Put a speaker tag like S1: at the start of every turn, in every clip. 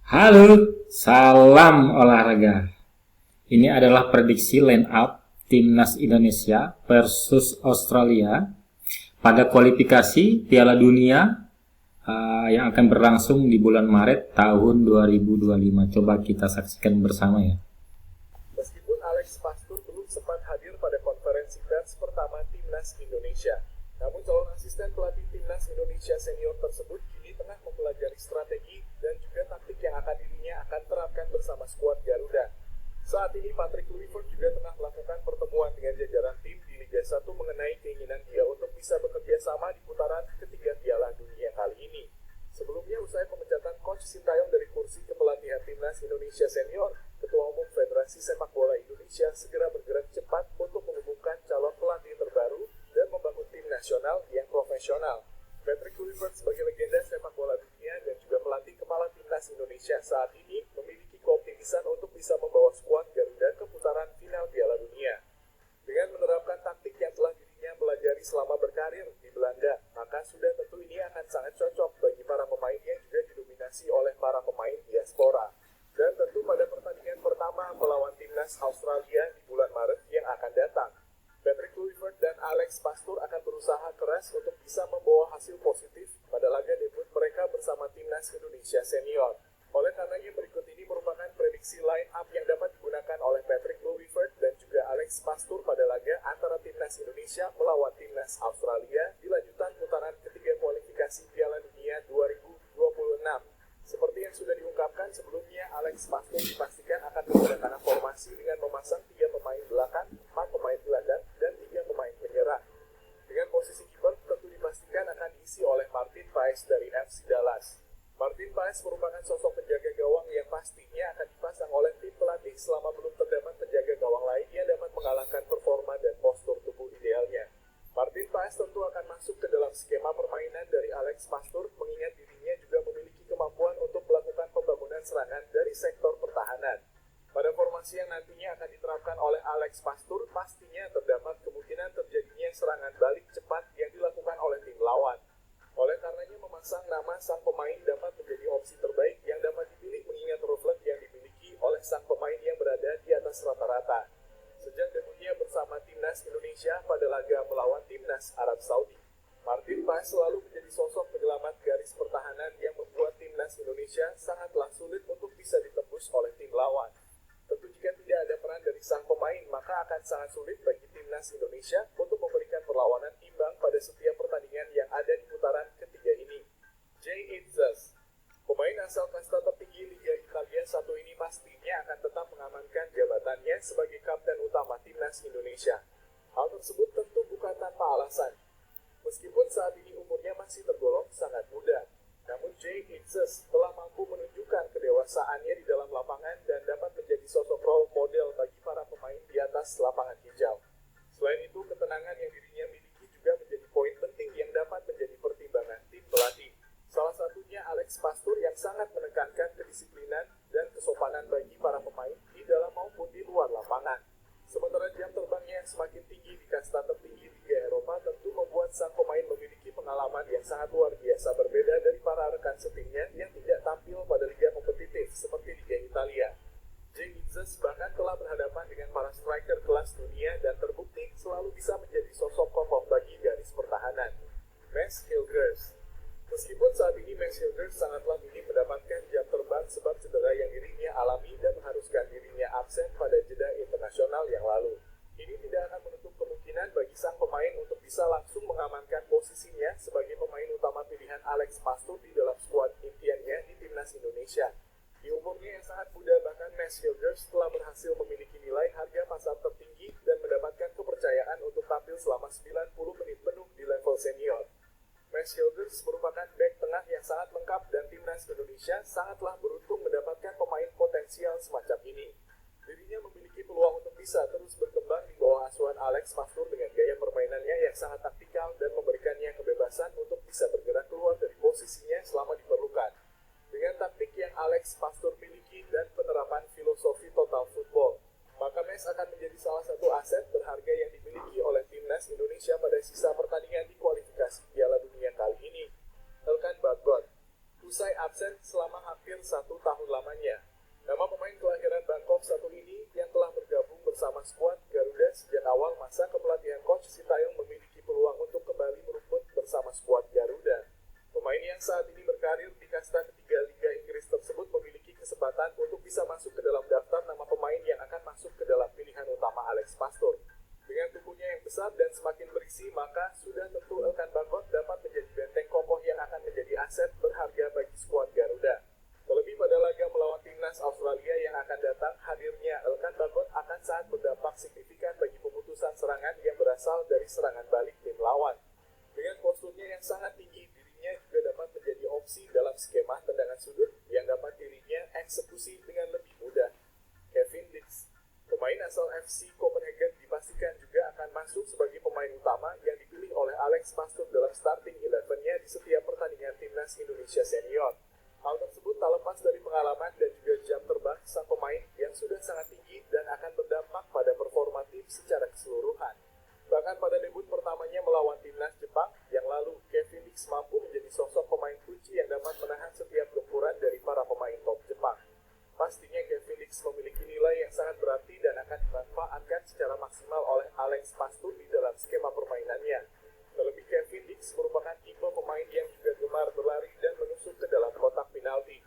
S1: Halo, salam olahraga. Ini adalah prediksi line up Timnas Indonesia versus Australia pada kualifikasi Piala Dunia yang akan berlangsung di bulan Maret tahun 2025. Coba kita saksikan bersama ya.
S2: Meskipun Alex Pastur belum sempat hadir pada konferensi pers pertama Timnas Indonesia, namun calon asisten pelatih Timnas Indonesia senior tersebut kini tengah mempelajari strategi dan juga taktik yang dirinya akan terapkan bersama skuad Garuda. Saat ini Patrick Kluivert juga tengah melakukan pertemuan dengan jajaran tim di Liga 1 mengenai keinginan dia untuk bisa bekerja sama di putaran ketiga Piala Dunia kali ini. Sebelumnya, usai pemecatan Coach Sintayong dari kursi kepelatihan Timnas Indonesia Senior, Ketua Umum Federasi Sepak Bola Indonesia segera bergerak cepat untuk mengumumkan calon pelatih terbaru dan membangun tim nasional yang profesional. Patrick Kluivert sebagai legenda sepak bola dunia dan juga pelatih kepala Timnas Indonesia saat ini memiliki keoptimisan untuk bisa membawa skuad Garuda ke putaran final Piala Dunia. Dengan menerapkan taktik yang telah dirinya pelajari selama berkarir di Belanda, maka sudah tentu ini akan sangat cocok bagi para pemain yang juga didominasi oleh para pemain diaspora. Dan tentu pada pertandingan pertama melawan Timnas Australia di bulan Maret yang akan datang, Patrick Kluivert dan Alex Pastur akan berusaha keras untuk bisa membawa hasil positif pada laga debut mereka bersama Timnas Indonesia Senior. Oleh karenanya berikut ini merupakan prediksi line up yang dapat digunakan oleh Patrick Kluivert dan juga Alex Pastur pada laga antara Timnas Indonesia melawan Timnas Australia di lanjutan putaran ketiga kualifikasi Piala Dunia 2026. Seperti yang sudah diungkapkan sebelumnya, Alex Pastur dipastikan akan menggunakan formasi dengan memasang 3 pemain belakang, 4 pemain gelandang, dan 3 pemain penyerang. Dengan posisi kiper tentu dipastikan akan diisi oleh Martin Paes dari FC Dallas. Martin Paes merupakan sosok penjaga gawang yang pastinya akan dipasang oleh tim pelatih selama belum terdapat penjaga gawang lain yang dapat mengalahkan performa dan postur tubuh idealnya. Martin Paes tentu akan masuk ke dalam skema permainan dari Alex Pastur, mengingat dirinya juga memiliki kemampuan untuk melakukan pembangunan serangan dari sektor pertahanan. Pada formasi yang nantinya akan diterapkan oleh Alex Pastur, pastinya terdapat kemungkinan terjadinya serangan balik cepat yang dilakukan oleh tim lawan. Oleh karenanya memasang nama sang pemain dapat menjadi opsi terbaik yang dapat dipilih mengingat refleks yang dimiliki oleh sang pemain yang berada di atas rata-rata. Sejak debutnya bersama Timnas Indonesia pada laga melawan Timnas Arab Saudi, Martin Paes selalu menjadi sosok penyelamat garis pertahanan yang membuat Timnas Indonesia sangatlah sulit untuk bisa ditembus oleh tim lawan. Tentu jika tidak ada peran dari sang pemain, maka akan sangat sulit bagi Timnas Indonesia untuk memberikan perlawanan imbang pada setiap pertandingan yang ada di putaran ketiga ini. Jay Itzes, pemain asal kasta tertinggi Liga Italia 1 ini pastinya akan tetap mengamankan jabatannya sebagai kapten utama Timnas Indonesia. Hal tersebut tentu bukan tanpa alasan. Meskipun saat ini umurnya masih tergolong sangat muda, namun Jay Itzes telah mampu menunjukkan kedewasaannya di dalam lapangan dan dapat menjadi sosok role model bagi para pemain di atas lapangan hijau. Selain itu, ketenangan yang dirinya miliki juga menjadi poin penting yang dapat menjadi pertimbangan tim pelatih. Salah satunya Alex Pastur yang sangat menekankan kedisiplinan dan kesopanan bagi para pemain di dalam maupun di luar lapangan. Sementara jam terbangnya yang semakin tinggi di kasta tertinggi Liga Eropa tentu membuat sang pemain memiliki pengalaman yang sangat luar biasa berbeda dari para rekan setimnya yang tidak tampil pada liga kompetitif seperti Liga Italia. Jay Itzes bahkan telah berhadapan dengan para striker kelas dunia dan terbukti selalu bisa menjadi sosok kokoh bagi garis pertahanan. Max Hilgers. Meskipun saat ini Max Hilgers sangatlah minim mendapatkan jam terbang sebab cedera yang dirinya alami dan mengharuskan dirinya absen pada jeda internasional yang lalu. Ini tidak akan menutup kemungkinan bagi sang pemain untuk bisa langsung mengamankan posisinya sebagai pemain utama pilihan Alex Pastur di dalam skuad impiannya di Timnas Indonesia. Di umurnya yang sangat muda, bahkan Max Hilgers telah berhasil memiliki nilai harga pasar tertinggi dan mendapatkan kepercayaan untuk tampil selama 90 menit penuh di level senior. Max Hilgers merupakan bek tengah yang sangat lengkap dan Timnas Indonesia sangatlah beruntung mendapatkan pemain potensial semacam ini. Dirinya memiliki peluang untuk bisa terus berkembang di bawah asuhan Alex Pastur dengan gaya permainannya yang sangat taktikal dan memberikannya kebebasan untuk bisa bergerak keluar dari posisinya selama diperlukan. Dengan taktik yang Alex Pastur miliki dan penerapan filosofi total football, maka Max akan menjadi salah satu aset berharga yang dimiliki oleh Timnas Indonesia pada sisa pertandingan di kualifikasi Piala Dunia kali ini. Elkan Bagot, usai absen selama hampir 1 tahun tahun lamanya. Nama pemain kelahiran Bangkok satu ini yang telah bergabung bersama skuad Garuda sejak awal masa kepelatihan Coach Sintayong memiliki peluang untuk kembali merumput bersama skuad Garuda. Pemain yang saat ini berkarir di kasta ketiga Liga Inggris tersebut memiliki kesempatan untuk bisa masuk ke dalam daftar nama pemain yang akan masuk ke dalam pilihan utama Alex Pastur. Dengan tubuhnya yang besar dan semakin berisi, maka sudah tentu Elkan Bagot dapat menjadi benteng kokoh yang akan menjadi aset berharga bagi skuad Garuda. Terlebih pada laga melawan timnas Australia yang akan datang, hadirnya Elkan Bagot akan sangat berdampak signifikan bagi pemutusan serangan yang berasal dari serangan balik tim lawan. Dengan posturnya yang sangat tinggi, dirinya juga dapat menjadi opsi dalam skema tendangan sudut yang dapat dirinya eksekusi dengan lebih mudah. Kevin Dix, pemain asal FC Copenhagen, dipastikan juga akan masuk sebagai pemain utama yang dipilih oleh Alex Pastur dalam starting 11-nya di setiap pertandingan timnas Indonesia senior. Hal tersebut tak lepas dari pengalaman dan juga jam terbang sang pemain yang sudah sangat tinggi dan akan berdampak pada performa tim secara keseluruhan. Bahkan pada debut pertamanya melawan timnas Jepang yang lalu, Kevin Dix mampu menjadi sosok pemain kunci yang dapat menahan setiap gempuran dari para pemain top Jepang. Pastinya Kevin Dix memiliki nilai yang sangat berarti dan akan dimanfaatkan secara maksimal oleh Alex Pastur di dalam skema permainannya. Terlebih Kevin Dix merupakan tipe pemain yang juga gemar berlari dan menusuk ke dalam kotak penalti.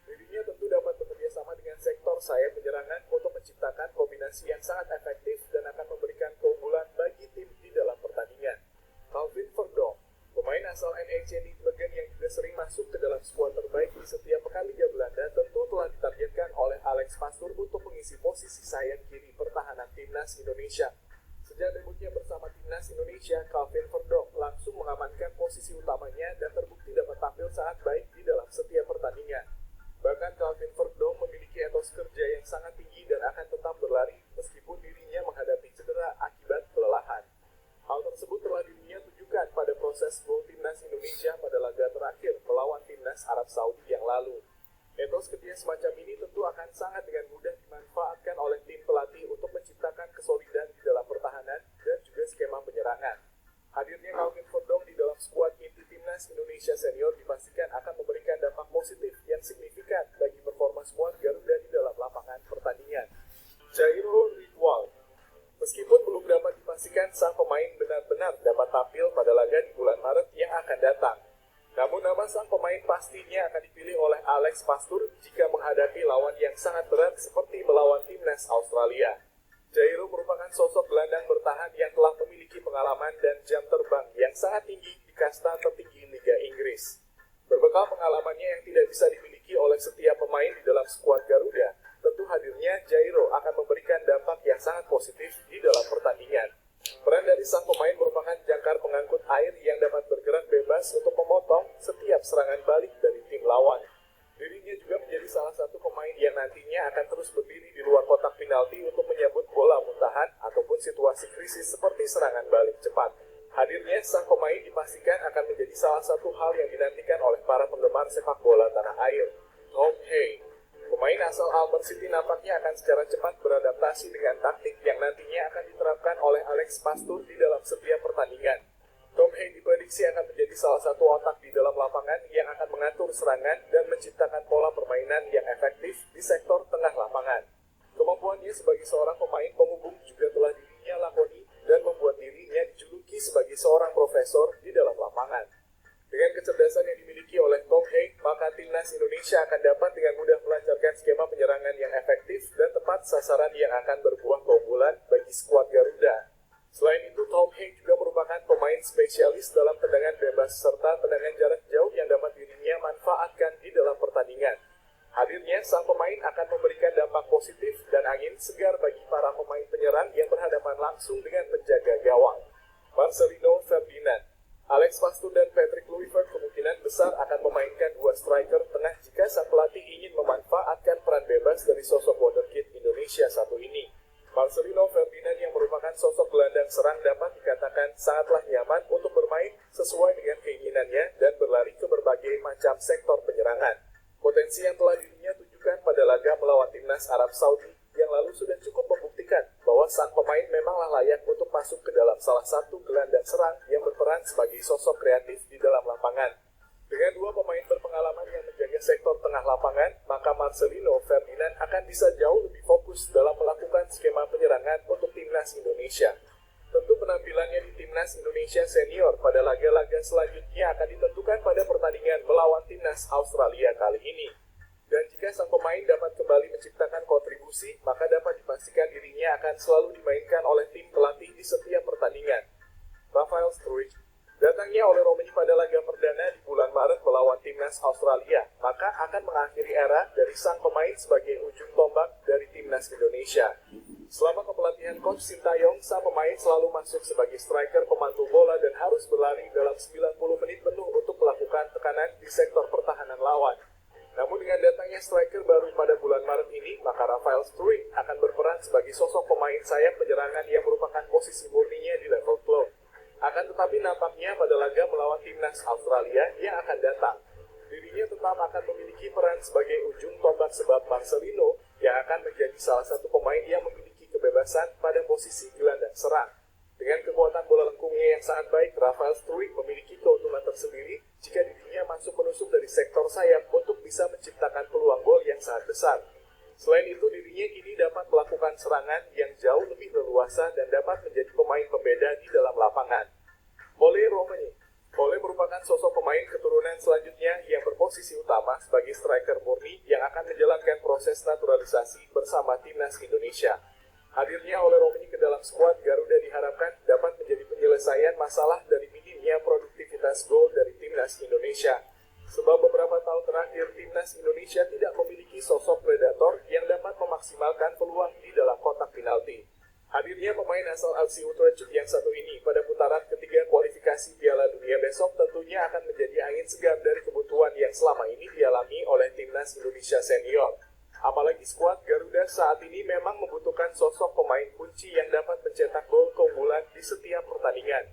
S2: Dirinya tentu dapat bekerja sama dengan sektor sayap penyerangan untuk menciptakan kombinasi yang sangat efektif dan akan memberikan keunggulan bagi tim di dalam pertandingan. Calvin Verdonk, pemain asal NEC Nijmegen yang juga sering masuk ke dalam skuad terbaik di setiap pekan Liga Belanda, tentu telah ditargetkan oleh Alex Pastur untuk mengisi posisi sayap kiri pertahanan timnas Indonesia. Sejak debutnya bersama timnas Indonesia, Calvin Verdonk langsung mengamankan posisi utamanya dan terbukti dapat tampil sangat baik di dalam setiap pertandingan. Bahkan Calvin Verdonk memiliki etos kerja yang sangat tinggi dan akan tetap berlari meskipun dirinya menghadapi cedera akibat kelelahan. Hal tersebut telah dirinya tunjukkan pada proses gol timnas Indonesia pada laga terakhir melawan timnas Arab Saudi yang lalu. Etos kerja semacam ini tentu akan sangat dengan mudah dimanfaatkan oleh tim pelatih untuk menciptakan kesolidan di dalam pertahanan dan juga skema penyerangan. Hadirnya Calvin Verdonk di dalam skuad inti timnas Indonesia senior dipastikan akan memberikan dampak positif yang signifikan bagi performa skuad Garuda di dalam lapangan pertandingan. Jairo Ridwan, meskipun belum dapat dipastikan sang pemain benar-benar dapat tampil pada laga di bulan Maret yang akan datang, namun nama sang pemain pastinya akan dipilih oleh Alex Pastur jika menghadapi lawan yang sangat berat seperti melawan timnas Australia. Jairo merupakan sosok gelandang bertahan yang telah memiliki pengalaman dan jam terbang yang sangat tinggi di kasta tertinggi Liga Inggris. Berbekal pengalamannya yang tidak bisa dimiliki oleh setiap pemain di dalam skuad Garuda, tentu hadirnya Jairo akan memberikan dampak yang sangat positif di dalam pertandingan. Peran dari sang pemain merupakan jangkar pengangkut air yang dapat bergerak bebas untuk memotong setiap serangan balik dari tim lawan. Dirinya juga menjadi salah satu pemain yang nantinya akan terus berdiri di luar kotak penalti untuk menyambut bola muntahan ataupun situasi krisis seperti serangan balik cepat. Hadirnya sang pemain dipastikan akan menjadi salah satu hal yang dinantikan oleh para penggemar sepak bola tanah air. Tom Hay, pemain asal Almere City, nampaknya akan secara cepat beradaptasi dengan taktik yang nantinya akan diterapkan oleh Alex Pastur di dalam setiap pertandingan. Tom Hay diprediksi akan menjadi salah satu otak di dalam lapangan yang akan mengatur serangan dan menciptakan pola permainan yang efektif di sektor tengah lapangan. Kemampuannya sebagai seorang pemain penghubung juga telah dirinya lakoni dan membuat dirinya dijuluki sebagai seorang profesor di dalam lapangan. Dengan kecerdasan yang dimiliki oleh Tom Hay, maka timnas Indonesia akan dapat dengan mudah melancarkan skema penyerangan yang efektif dan tepat sasaran yang akan berbuah keunggulan bagi skuad Garuda. Selain itu, Tom Hay juga merupakan pemain spesialis dalam tendangan bebas serta tendangan jarak jauh yang dapat dirinya manfaatkan di dalam pertandingan. Hadirnya sang pemain akan memberikan dampak positif dan angin segar bagi para pemain penyerang yang berhadapan langsung dengan penjaga gawang. Marcelino Ferdinand, Alex Pastur dan Patrick Kluivert kemungkinan besar akan memainkan dua striker tengah jika sang pelatih ingin memanfaatkan peran bebas dari sosok wonderkid Indonesia satu ini. Marcelino Ferdinand yang merupakan sosok gelandang serang dapat dikatakan sangatlah nyaman untuk bermain sesuai dengan keinginannya dan berlari ke berbagai macam sektor penyerangan. Potensi yang telah dirinya tunjukkan pada laga melawan timnas Arab Saudi yang lalu sudah cukup membuktikan bahwa sang pemain memanglah layak untuk masuk ke dalam salah satu gelandang serang yang berperan sebagai sosok kreatif di dalam lapangan. Dengan dua pemain berpengalaman yang menjaga sektor tengah lapangan, maka Marcelino Ferdinand akan bisa jauh lebih fokus dalam melakukan skema penyerangan untuk timnas Indonesia. Tentu penampilannya di timnas Indonesia senior pada laga-laga selanjutnya akan ditentukan pada pertandingan melawan timnas Australia kali ini. Dan jika sang pemain dapat kembali menciptakan kontribusi, maka dapat dipastikan dirinya akan selalu dimainkan oleh tim pelatih di setiap pertandingan. Rafael Struijk datangnya oleh Romani pada laga perdana di bulan Maret melawan timnas Australia, maka akan mengakhiri era dari sang pemain sebagai ujung tombak dari timnas Indonesia. Selama kepelatihan Coach Sintayong, sang pemain selalu masuk sebagai striker pemantul bola dan harus berlari dalam 90 menit penuh untuk melakukan tekanan di sektor pertahanan lawan. Namun dengan datangnya striker baru pada bulan Maret ini, maka Rafael Struijk akan berperan sebagai sosok pemain sayap penyerangan yang merupakan posisi murninya di level klub. Akan tetapi nampaknya pada laga melawan timnas Australia yang akan datang, dirinya tetap akan memiliki peran sebagai ujung tombak sebab Marcelino yang akan menjadi salah satu pemain yang memiliki kebebasan pada posisi gelandang serang. Dengan kekuatan bola lengkungnya yang sangat baik, Rafael Struijk memiliki keuntungan tersendiri jika dirinya masuk menusuk dari sektor sayap untuk bisa menciptakan peluang gol yang sangat besar. Selain itu, dirinya kini dapat melakukan serangan yang jauh lebih leluasa dan dapat menjadi pemain pembeda di dalam lapangan. Ole Romani merupakan sosok pemain keturunan selanjutnya yang berposisi utama sebagai striker murni yang akan menjalankan proses naturalisasi bersama timnas Indonesia. Hadirnya Ole Romani ke dalam skuad Garuda diharapkan dapat menjadi penyelesaian masalah dari minimnya produktivitas gol dari timnas Indonesia. Sebab beberapa tahun terakhir timnas Indonesia tidak memiliki sosok predator yang dapat memaksimalkan peluang di dalam kotak penalti. Hadirnya pemain asal FC Utrecht yang satu ini pada putaran ketiga kualifikasi Piala Dunia besok tentunya akan menjadi angin segar dari kebutuhan yang selama ini dialami oleh timnas Indonesia senior. Apalagi skuad Garuda saat ini memang membutuhkan sosok pemain kunci yang dapat mencetak gol keunggulan di setiap pertandingan.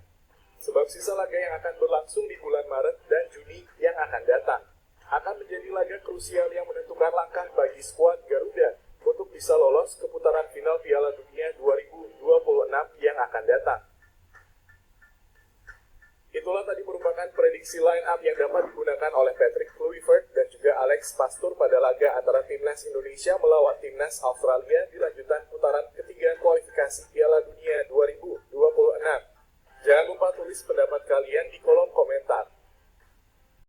S2: Sebab sisa laga yang akan berlangsung di bulan Maret dan Juni yang akan datang akan menjadi laga krusial yang menentukan langkah bagi skuad Garuda untuk bisa lolos ke putaran final Piala Dunia 2026 yang akan datang. Itulah tadi merupakan prediksi line up yang dapat digunakan oleh Patrick Kluivert dan juga Alex Pastoor pada laga antara timnas Indonesia melawan timnas Australia di lanjutan putaran ketiga kualifikasi Piala Dunia 2026. Jangan lupa tulis pendapat kalian di kolom komentar.